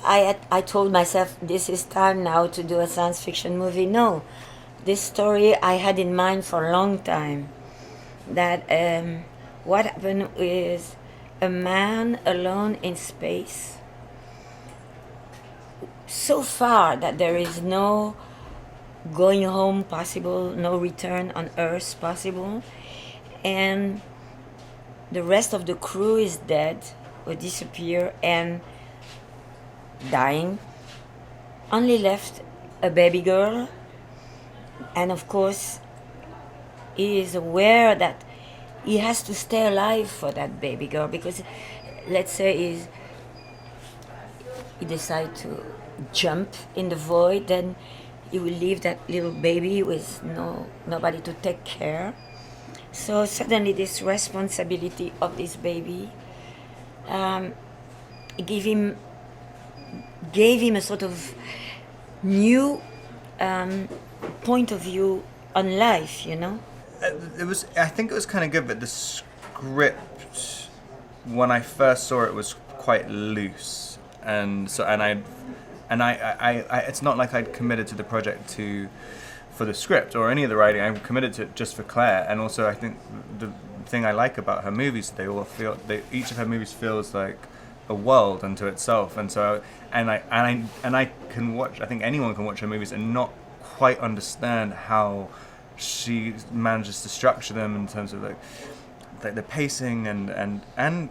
I told myself this is time now to do a science fiction movie. No, this story I had in mind for a long time. That what happened is a man alone in space, so far that there is no going home possible, no return on Earth possible, and the rest of the crew is dead or disappear and dying. Only left a baby girl, and of course, he is aware that he has to stay alive for that baby girl because, let's say, he decides to jump in the void, then he will leave that little baby with nobody to take care. So suddenly, this responsibility of this baby gave him a sort of new point of view on life, you know. I think it was kind of good, but the script, when I first saw it, was quite loose, and I it's not like I'd committed to the project for the script or any of the writing. I'm committed to it just for Claire, and also I think the thing I like about her movies, each of her movies feels like a world unto itself, and so I can watch. I think anyone can watch her movies and not quite understand how she manages to structure them in terms of like the pacing and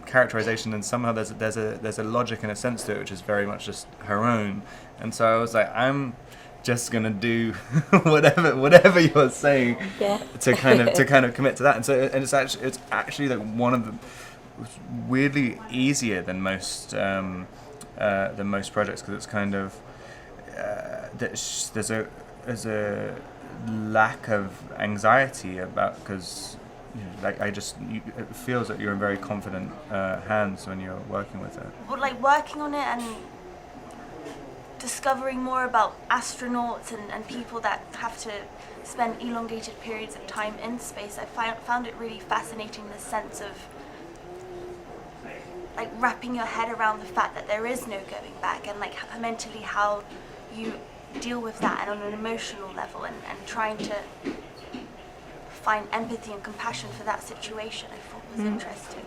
characterization, and somehow there's a logic and a sense to it which is very much just her own. And so I was like, I'm just gonna do whatever you're saying, yeah. to kind of commit to that. And so it's actually like one of the weirdly easier than most projects, because it's kind of there's a lack of anxiety about, because it feels that you're in very confident hands when you're working with it. But like working on it and discovering more about astronauts and people that have to spend elongated periods of time in space, I found it really fascinating, the sense of like wrapping your head around the fact that there is no going back, and like mentally how you deal with that, and on an emotional level, and trying to find empathy and compassion for that situation, I thought was interesting.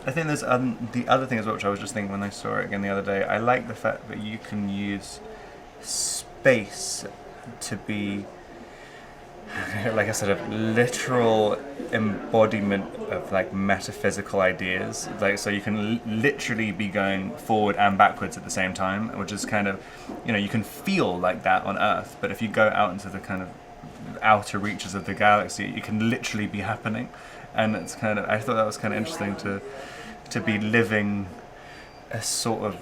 I think there's the other thing as well, which I was just thinking when I saw it again the other day. I like the fact that you can use space to be like a sort of literal embodiment of like metaphysical ideas. Like, so you can literally be going forward and backwards at the same time, which is kind of, you can feel like that on Earth, but if you go out into the kind of outer reaches of the galaxy, it can literally be happening. And it's kind of, I thought that was kind of interesting to be living in a sort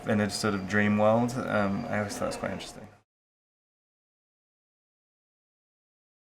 of dream world. I always thought it was quite interesting.